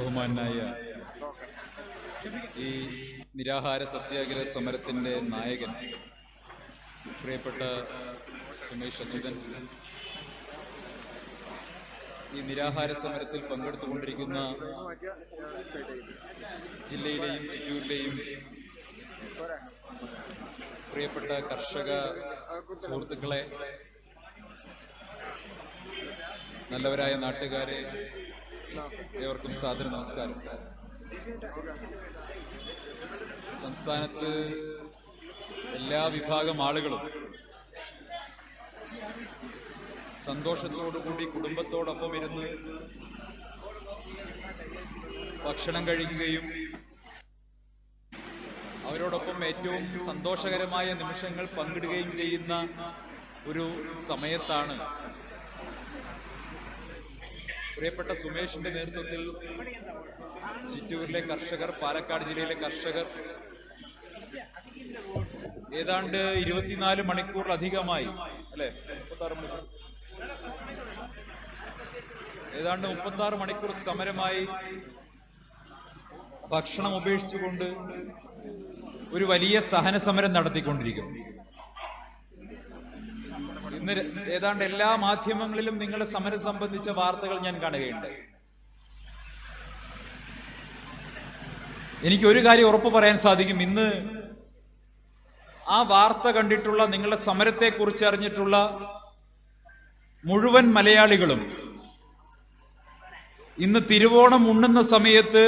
ബഹുമാനായ ഈ നിരാഹാര സത്യാഗ്രഹ സമരത്തിന്റെ നായകൻ പ്രിയപ്പെട്ട സുമേഷ് അച്യുതൻ, ഈ നിരാഹാര സമരത്തിൽ പങ്കെടുത്തുകൊണ്ടിരിക്കുന്ന ജില്ലയിലെയും ചിറ്റൂരിലെയും പ്രിയപ്പെട്ട കർഷക സുഹൃത്തുക്കളെ, നല്ലവരായ നാട്ടുകാരെ, ഏവർക്കും സാദര നമസ്കാരം. സംസ്ഥാനത്ത് എല്ലാ വിഭാഗം ആളുകളും സന്തോഷത്തോടുകൂടി കുടുംബത്തോടൊപ്പം ഇരുന്ന് ഭക്ഷണം കഴിക്കുകയും അവരോടൊപ്പം ഏറ്റവും സന്തോഷകരമായ നിമിഷങ്ങൾ പങ്കിടുകയും ചെയ്യുന്ന ഒരു സമയത്താണ് പ്രിയപ്പെട്ട സുമേഷിന്റെ നേതൃത്വത്തിൽ ചിറ്റൂരിലെ കർഷകർ, പാലക്കാട് ജില്ലയിലെ കർഷകർ ഏതാണ്ട് 24 മണിക്കൂറിലധികമായി, അല്ലെ, 36 മണിക്കൂർ, ഏതാണ്ട് 36 മണിക്കൂർ സമരമായി ഭക്ഷണം ഉപേക്ഷിച്ചുകൊണ്ട് ഒരു വലിയ സഹന സമരം നടത്തിക്കൊണ്ടിരിക്കുന്നു. ഇന്ന് ഏതാണ്ട് എല്ലാ മാധ്യമങ്ങളിലും നിങ്ങളുടെ സമരം സംബന്ധിച്ച വാർത്തകൾ ഞാൻ കാണുകയുണ്ടായി. എനിക്ക് ഒരു കാര്യം ഉറപ്പ് പറയാൻ സാധിക്കും, ഇന്ന് ആ വാർത്ത കണ്ടിട്ടുള്ള, നിങ്ങളുടെ സമരത്തെക്കുറിച്ച് അറിഞ്ഞിട്ടുള്ള മുഴുവൻ മലയാളികളും ഇന്ന് തിരുവോണം ഉണ്ണുന്ന സമയത്ത്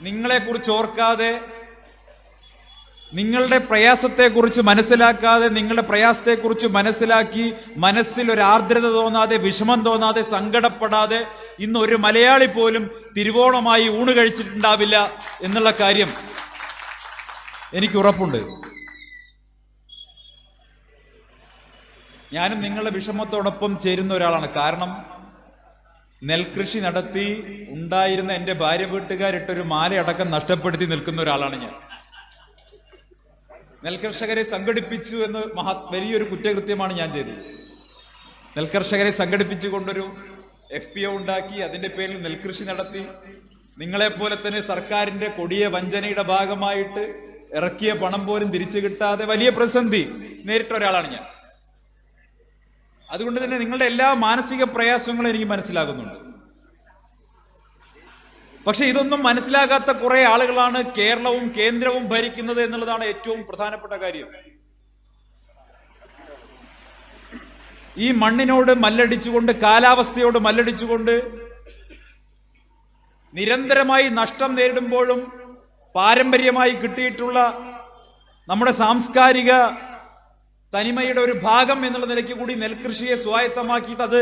നിങ്ങളെക്കുറിച്ച് ഓർക്കാതെ, നിങ്ങളുടെ പ്രയാസത്തെക്കുറിച്ച് മനസ്സിലാക്കാതെ, നിങ്ങളുടെ പ്രയാസത്തെക്കുറിച്ച് മനസ്സിലാക്കി മനസ്സിൽ ഒരു ആർദ്രത തോന്നാതെ, വിഷമം തോന്നാതെ, സങ്കടപ്പെടാതെ ഇന്ന് ഒരു മലയാളി പോലും തിരുവോണമായി ഊണ് കഴിച്ചിട്ടുണ്ടാവില്ല എന്നുള്ള കാര്യം എനിക്ക് ഉറപ്പുണ്ട്. ഞാനും നിങ്ങളുടെ വിഷമത്തോടൊപ്പം ചേരുന്ന ഒരാളാണ്. കാരണം നെൽകൃഷി നടത്തി ഉണ്ടായിരുന്ന എന്റെ ഭാര്യ വീട്ടുകാരിട്ടൊരു മാലയടക്കം നഷ്ടപ്പെടുത്തി നിൽക്കുന്ന ഒരാളാണ് ഞാൻ. നെൽകർഷകരെ സംഘടിപ്പിച്ചു എന്ന് വലിയൊരു കുറ്റകൃത്യമാണ് ഞാൻ ചെയ്തത്. നെൽകർഷകരെ സംഘടിപ്പിച്ചുകൊണ്ടൊരു FPO ഉണ്ടാക്കി, അതിന്റെ പേരിൽ നെൽകൃഷി നടത്തി, നിങ്ങളെപ്പോലെ തന്നെ സർക്കാരിന്റെ കൊടിയ വഞ്ചനയുടെ ഭാഗമായിട്ട് ഇറക്കിയ പണം പോലും തിരിച്ചു കിട്ടാതെ വലിയ പ്രതിസന്ധി നേരിട്ട ഒരാളാണ് ഞാൻ. അതുകൊണ്ട് തന്നെ നിങ്ങളുടെ എല്ലാ മാനസിക പ്രയാസങ്ങളും എനിക്ക് മനസ്സിലാകുന്നുണ്ട്. പക്ഷെ ഇതൊന്നും മനസ്സിലാകാത്ത കുറെ ആളുകളാണ് കേരളവും കേന്ദ്രവും ഭരിക്കുന്നത് എന്നുള്ളതാണ് ഏറ്റവും പ്രധാനപ്പെട്ട കാര്യം. ഈ മണ്ണിനോട് മല്ലടിച്ചുകൊണ്ട്, കാലാവസ്ഥയോട് മല്ലടിച്ചുകൊണ്ട്, നിരന്തരമായി നഷ്ടം നേരിടുമ്പോഴും പാരമ്പര്യമായി കിട്ടിയിട്ടുള്ള നമ്മുടെ സാംസ്കാരിക തനിമയുടെ ഒരു ഭാഗം എന്നുള്ള നിലയ്ക്ക് കൂടി നെൽകൃഷിയെ സ്വായത്തമാക്കിയിട്ട് അത്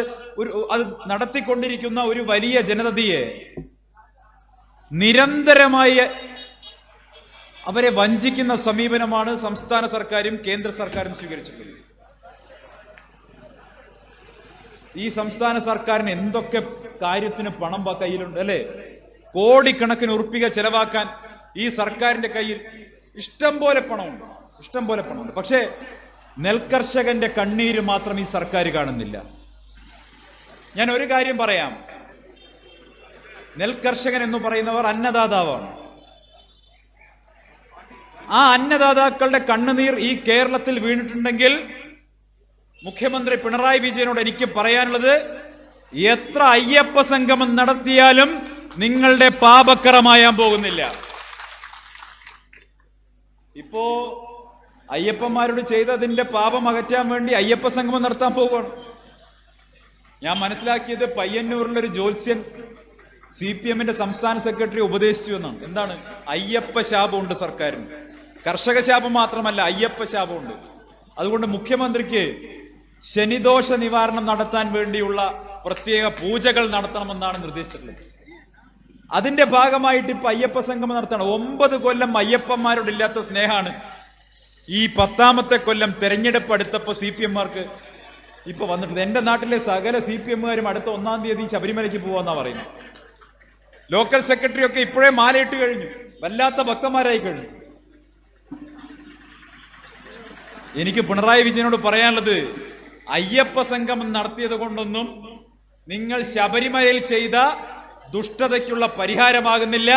നടത്തിക്കൊണ്ടിരിക്കുന്ന ഒരു വലിയ ജനതയെ നിരന്തരമായി അവരെ വഞ്ചിക്കുന്ന സമീപനമാണ് സംസ്ഥാന സർക്കാരും കേന്ദ്ര സർക്കാരും സ്വീകരിച്ചിട്ടുള്ളത്. ഈ സംസ്ഥാന സർക്കാരിന് എന്തൊക്കെ കാര്യത്തിന് പണം കയ്യിലുണ്ട്, അല്ലെ? കോടിക്കണക്കിന് ഉറുപ്പിക ചെലവാക്കാൻ ഈ സർക്കാരിന്റെ കയ്യിൽ ഇഷ്ടം പോലെ പണമുണ്ട്. പക്ഷേ നെൽകർഷകന്റെ കണ്ണീര് മാത്രം ഈ സർക്കാർ കാണുന്നില്ല. ഞാൻ ഒരു കാര്യം പറയാം, നെൽകർഷകൻ എന്ന് പറയുന്നവർ അന്നദാതാവാണ്. ആ അന്നദാതാക്കളുടെ കണ്ണുനീർ ഈ കേരളത്തിൽ വീണിട്ടുണ്ടെങ്കിൽ മുഖ്യമന്ത്രി പിണറായി വിജയനോട് എനിക്ക് പറയാനുള്ളത്, എത്ര അയ്യപ്പ സംഗമം നടത്തിയാലും നിങ്ങളുടെ പാപക്കറമായാൻ പോകുന്നില്ല. ഇപ്പോ അയ്യപ്പന്മാരോട് ചെയ്തതിന്റെ പാപം അകറ്റാൻ വേണ്ടി അയ്യപ്പ സംഗമം നടത്താൻ പോവുകയാണ്. ഞാൻ മനസ്സിലാക്കിയത് പയ്യന്നൂരിലൊരു ജ്യോത്സ്യൻ CPM-ന്റെ സംസ്ഥാന സെക്രട്ടറി ഉപദേശിച്ചു എന്നാണ്. എന്താണ്? അയ്യപ്പ ശാപമുണ്ട് സർക്കാരിന്. കർഷക ശാപം മാത്രമല്ല, അയ്യപ്പ ശാപമുണ്ട്. അതുകൊണ്ട് മുഖ്യമന്ത്രിക്ക് ശനിദോഷ നിവാരണം നടത്താൻ വേണ്ടിയുള്ള പ്രത്യേക പൂജകൾ നടത്തണമെന്നാണ് നിർദ്ദേശിച്ചിട്ടുള്ളത്. അതിന്റെ ഭാഗമായിട്ട് ഇപ്പൊ അയ്യപ്പ സംഗമം നടത്തണം. 9 കൊല്ലം അയ്യപ്പന്മാരോടില്ലാത്ത സ്നേഹമാണ് ഈ 10ാമത്തെ കൊല്ലം തെരഞ്ഞെടുപ്പ് അടുത്തപ്പോ CPM-മാർക്ക് ഇപ്പൊ വന്നിട്ടുണ്ട്. എന്റെ നാട്ടിലെ സകല CPM-കാരും അടുത്ത 1-ാം തീയതി ശബരിമലയ്ക്ക് പോവാന്നാ പറയുന്നത്. ലോക്കൽ സെക്രട്ടറി ഒക്കെ ഇപ്പോഴേ മാലയിട്ട് കഴിഞ്ഞു, വല്ലാത്ത ഭക്തന്മാരായി കഴിഞ്ഞു. എനിക്ക് പിണറായി വിജയനോട് പറയാനുള്ളത്, അയ്യപ്പ സംഗമം നടത്തിയത് കൊണ്ടൊന്നും നിങ്ങൾ ശബരിമലയിൽ ചെയ്ത ദുഷ്ടതയ്ക്കുള്ള പരിഹാരമാകുന്നില്ല.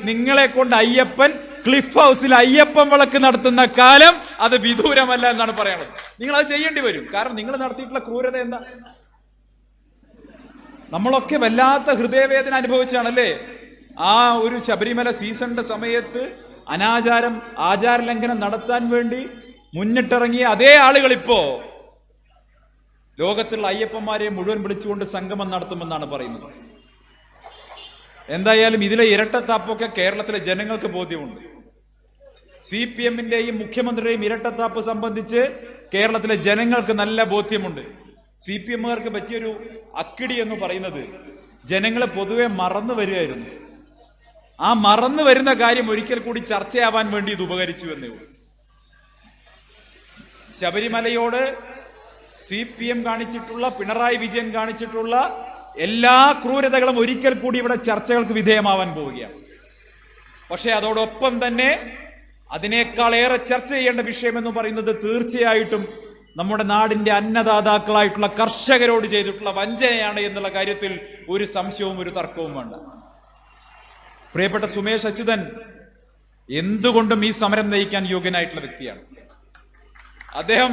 നിങ്ങളെ കൊണ്ട് അയ്യപ്പൻ ക്ലിഫ് ഹൗസിൽ അയ്യപ്പൻ വിളക്ക് നടത്തുന്ന കാലം അത് വിദൂരമല്ല എന്നാണ് പറയുന്നത്. നിങ്ങൾ അത് ചെയ്യേണ്ടി വരും. കാരണം നിങ്ങൾ നടത്തിയിട്ടുള്ള ക്രൂരത എന്താ? നമ്മളൊക്കെ വല്ലാത്ത ഹൃദയവേദന അനുഭവിച്ചാണല്ലേ ആ ഒരു ശബരിമല സീസണിന്റെ സമയത്ത് ആചാര ലംഘനം നടത്താൻ വേണ്ടി മുന്നിട്ടിറങ്ങിയ അതേ ആളുകൾ ഇപ്പോ ലോകത്തുള്ള അയ്യപ്പന്മാരെ മുഴുവൻ വിളിച്ചുകൊണ്ട് സംഗമം നടത്തുമെന്നാണ് പറയുന്നത്. എന്തായാലും ഇതിലെ ഇരട്ടത്താപ്പൊക്കെ കേരളത്തിലെ ജനങ്ങൾക്ക് ബോധ്യമുണ്ട്. CPM-ന്റെയും മുഖ്യമന്ത്രിയുടെയും ഇരട്ടത്താപ്പ് സംബന്ധിച്ച് കേരളത്തിലെ ജനങ്ങൾക്ക് നല്ല ബോധ്യമുണ്ട്. CPM-കാർക്ക് പറ്റിയൊരു അക്കിടി എന്ന് പറയുന്നത് ജനങ്ങൾ പൊതുവെ മറന്നു വരികയായിരുന്നു. ആ മറന്നു വരുന്ന കാര്യം ഒരിക്കൽ കൂടി ചർച്ചയാവാൻ വേണ്ടി ഇത് ഉപകരിച്ചു എന്നേ ഉള്ളൂ. ശബരിമലയോട് CPM കാണിച്ചിട്ടുള്ള, പിണറായി വിജയൻ കാണിച്ചിട്ടുള്ള എല്ലാ ക്രൂരതകളും ഒരിക്കൽ കൂടി ഇവിടെ ചർച്ചകൾക്ക് വിധേയമാവാൻ പോവുകയാണ്. പക്ഷെ അതോടൊപ്പം തന്നെ അതിനേക്കാളേറെ ചർച്ച ചെയ്യേണ്ട വിഷയം എന്ന് പറയുന്നത് തീർച്ചയായിട്ടും നമ്മുടെ നാടിന്റെ അന്നദാതാക്കളായിട്ടുള്ള കർഷകരോട് ചെയ്തിട്ടുള്ള വഞ്ചനയാണ് എന്നുള്ള കാര്യത്തിൽ ഒരു സംശയവും ഒരു തർക്കവും വേണ്ട. പ്രിയപ്പെട്ട സുമേഷ് അച്യുതൻ എന്തുകൊണ്ടും ഈ സമരം നയിക്കാൻ യോഗ്യനായിട്ടുള്ള വ്യക്തിയാണ്. അദ്ദേഹം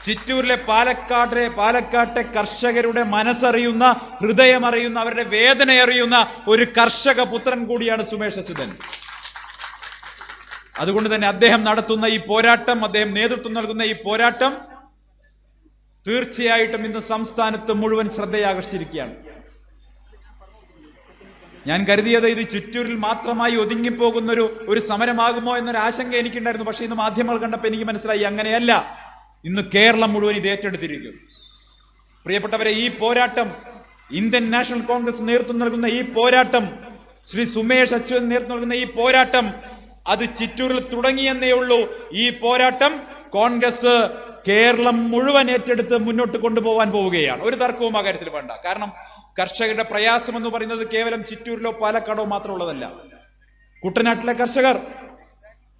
ചിറ്റൂരിലെ പാലക്കാട്ടെ കർഷകരുടെ മനസ്സറിയുന്ന, ഹൃദയമറിയുന്ന, അവരുടെ വേദന അറിയുന്ന ഒരു കർഷക പുത്രൻ കൂടിയാണ് സുമേഷ് അച്യുതൻ. അതുകൊണ്ട് തന്നെ അദ്ദേഹം നടത്തുന്ന ഈ പോരാട്ടം, അദ്ദേഹം നേതൃത്വം നൽകുന്ന ഈ പോരാട്ടം തീർച്ചയായിട്ടും ഇന്ന് സംസ്ഥാനത്ത് മുഴുവൻ ശ്രദ്ധയാകർഷിച്ചിരിക്കുകയാണ്. ഞാൻ കരുതിയത് ഇത് ചിറ്റൂരിൽ മാത്രമായി ഒതുങ്ങിപ്പോകുന്ന ഒരു സമരമാകുമോ എന്നൊരു ആശങ്ക എനിക്കുണ്ടായിരുന്നു. പക്ഷെ ഇന്ന് മാധ്യമങ്ങൾ കണ്ടപ്പോൾ എനിക്ക് മനസ്സിലായി അങ്ങനെയല്ല. ഇന്ന് കേരളം മുഴുവൻ ഇത് ഏറ്റെടുത്തിരിക്കും. പ്രിയപ്പെട്ടവരെ, ഈ പോരാട്ടം, ഇന്ത്യൻ നാഷണൽ കോൺഗ്രസ് നേതൃത്വം നൽകുന്ന ഈ പോരാട്ടം, ശ്രീ സുമേഷ് അച്യുതൻ നേതൃത്വം നൽകുന്ന ഈ പോരാട്ടം അത് ചിറ്റൂരിൽ തുടങ്ങിയെന്നേ ഉള്ളൂ. ഈ പോരാട്ടം കോൺഗ്രസ് കേരളം മുഴുവൻ ഏറ്റെടുത്ത് മുന്നോട്ട് കൊണ്ടുപോകാൻ പോവുകയാണ്. ഒരു തർക്കവും ആ കാര്യത്തിൽ വേണ്ട. കാരണം കർഷകരുടെ പ്രയാസം എന്ന് പറയുന്നത് കേവലം ചിറ്റൂരിലോ പാലക്കാടോ മാത്രമുള്ളതല്ല. കുട്ടനാട്ടിലെ കർഷകർ,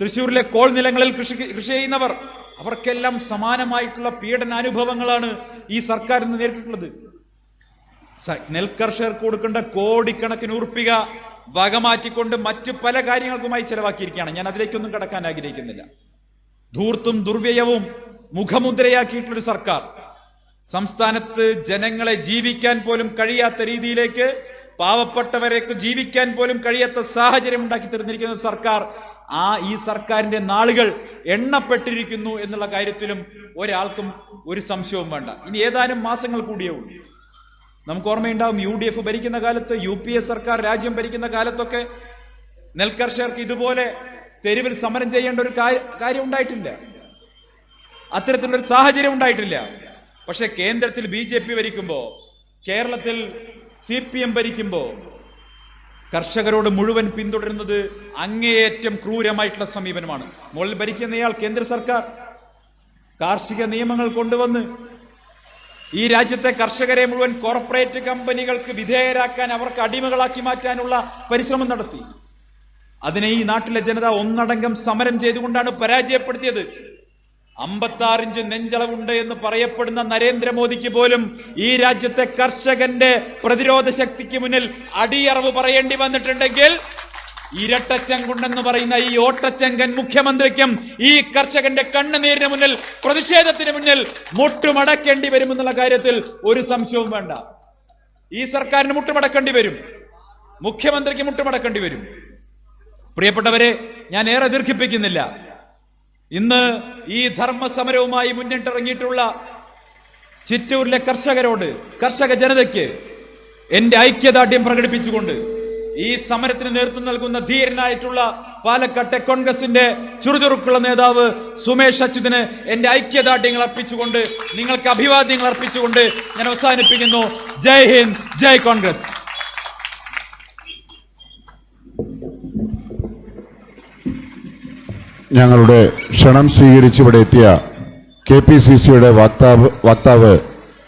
തൃശ്ശൂരിലെ കോൾ നിലങ്ങളിൽ കൃഷി ചെയ്യുന്നവർ, അവർക്കെല്ലാം സമാനമായിട്ടുള്ള പീഡനാനുഭവങ്ങളാണ് ഈ സർക്കാർ ഇന്ന് നേരിട്ടിട്ടുള്ളത്. നെൽകർഷകർക്ക് കൊടുക്കേണ്ട കോടിക്കണക്കിന് ഉറുപ്പിക വകമാറ്റിക്കൊണ്ട് മറ്റ് പല കാര്യങ്ങൾക്കുമായി ചെലവാക്കിയിരിക്കുകയാണ്. ഞാൻ അതിലേക്കൊന്നും കടക്കാൻ ആഗ്രഹിക്കുന്നില്ല. ധൂർത്തും ദുർവ്യയവും മുഖമുദ്രയാക്കിയിട്ടുള്ളൊരു സർക്കാർ, സംസ്ഥാനത്ത് ജനങ്ങളെ ജീവിക്കാൻ പോലും കഴിയാത്ത രീതിയിലേക്ക്, പാവപ്പെട്ടവരേക്ക് ജീവിക്കാൻ പോലും കഴിയാത്ത സാഹചര്യം ഉണ്ടാക്കി തീർന്നിരിക്കുന്ന സർക്കാർ, ഈ സർക്കാരിന്റെ നാളുകൾ എണ്ണപ്പെട്ടിരിക്കുന്നു എന്നുള്ള കാര്യത്തിലും ഒരാൾക്കും ഒരു സംശയവും വേണ്ട. ഇനി ഏതാനും മാസങ്ങൾ കൂടിയേ ഉള്ളൂ. നമുക്ക് ഓർമ്മയുണ്ടാവും, UDF ഭരിക്കുന്ന കാലത്ത്, UPA സർക്കാർ രാജ്യം ഭരിക്കുന്ന കാലത്തൊക്കെ നെൽകർഷകർക്ക് ഇതുപോലെ തെരുവിൽ സമരം ചെയ്യേണ്ട ഒരു കാര്യം ഉണ്ടായിട്ടില്ല. അത്തരത്തിലുള്ളൊരു സാഹചര്യം ഉണ്ടായിട്ടില്ല. പക്ഷെ കേന്ദ്രത്തിൽ BJP ഭരിക്കുമ്പോ, കേരളത്തിൽ CPM ഭരിക്കുമ്പോ കർഷകരോട് മുഴുവൻ പിന്തുടരുന്നത് അങ്ങേയറ്റം ക്രൂരമായിട്ടുള്ള സമീപനമാണ്. മുകളിൽ ഭരിക്കുന്നയാൾ കേന്ദ്ര സർക്കാർ കാർഷിക നിയമങ്ങൾ കൊണ്ടുവന്ന് ഈ രാജ്യത്തെ കർഷകരെ മുഴുവൻ കോർപ്പറേറ്റ് കമ്പനികൾക്ക് വിധേയരാക്കാൻ, അവർക്ക് അടിമകളാക്കി മാറ്റാനുള്ള പരിശ്രമം നടത്തി. അതിനെ ഈ നാട്ടിലെ ജനത ഒന്നടങ്കം സമരം ചെയ്തുകൊണ്ടാണ് പരാജയപ്പെടുത്തിയത്. 56 ഇഞ്ച് നെഞ്ചളവുണ്ട് എന്ന് പറയപ്പെടുന്ന നരേന്ദ്രമോദിക്ക് പോലും ഈ രാജ്യത്തെ കർഷകന്റെ പ്രതിരോധ ശക്തിക്ക് മുന്നിൽ അടിയറവ് പറയേണ്ടി വന്നിട്ടുണ്ടെങ്കിൽ, ഇരട്ടച്ചങ്കുണ്ടെന്ന് പറയുന്ന ഈ ഓട്ടച്ചങ്കൻ മുഖ്യമന്ത്രിക്കും ഈ കർഷകന്റെ കണ്ണുനീരിന് മുന്നിൽ, പ്രതിഷേധത്തിന് മുന്നിൽ മുട്ടുമടക്കേണ്ടി വരുമെന്നുള്ള കാര്യത്തിൽ ഒരു സംശയവും വേണ്ട. ഈ സർക്കാരിന് മുട്ടുമടക്കേണ്ടി വരും, മുഖ്യമന്ത്രിക്ക് മുട്ടുമടക്കേണ്ടി വരും. പ്രിയപ്പെട്ടവരെ, ഞാൻ ഏറെ ദീർഘിപ്പിക്കുന്നില്ല. ഇന്ന് ഈ ധർമ്മസമരവുമായി മുന്നിട്ടിറങ്ങിയിട്ടുള്ള ചിറ്റൂരിലെ കർഷകരോട്, കർഷക ജനതയ്ക്ക് എന്റെ ഐക്യദാർഢ്യം പ്രകടിപ്പിച്ചുകൊണ്ട് ഈ സമരത്തിന് നേതൃത്വം നൽകുന്ന ധീരനായിട്ടുള്ള പാലക്കാട്ടെ കോൺഗ്രസിന്റെ ചുറുചുറുക്കുള്ള നേതാവ് സുമേഷ് അച്യുതന് എന്റെ ഐക്യദാർഢ്യങ്ങൾ അർപ്പിച്ചുകൊണ്ട്, നിങ്ങൾക്ക് അഭിവാദ്യങ്ങൾ അർപ്പിച്ചുകൊണ്ട് ഞാൻ അവസാനിപ്പിക്കുന്നു. ജയ് ഹിന്ദ്, ജയ് കോൺഗ്രസ്. ഞങ്ങളുടെ ക്ഷണം സ്വീകരിച്ചിവിടെ എത്തിയ KPCCയുടെ വക്താവ്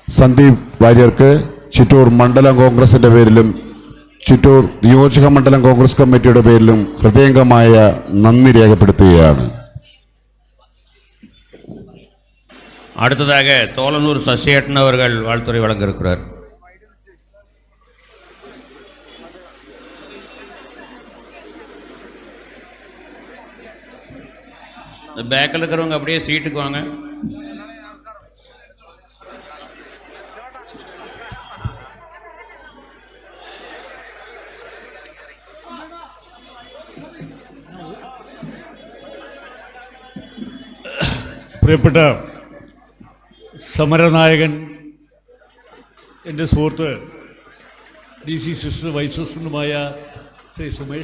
സന്ദീപ് വാര്യർക്ക് ചിറ്റൂർ മണ്ഡലം കോൺഗ്രസിന്റെ പേരിലും ചിറ്റൂർ നിയോജക മണ്ഡലം കോൺഗ്രസ് കമ്മിറ്റിയുടെ പേരിലും ഹൃദയംഗമായ നന്ദി രേഖപ്പെടുത്തുകയാണ്. அடுத்ததாக தோலனூர் சசியேட்டன் அவர்கள் வாழ்த்துரை வழங்க இருக்கிறார். பேக்கில் இருக்கிறவங்க அப்படியே சீட்டுக்கு வாங்க. പ്രിയപ്പെട്ട സമരനായകൻ എൻ്റെ സുഹൃത്ത് DC വൈസ് പ്രസിഡന്റുമായ ശ്രീ സുമേഷ്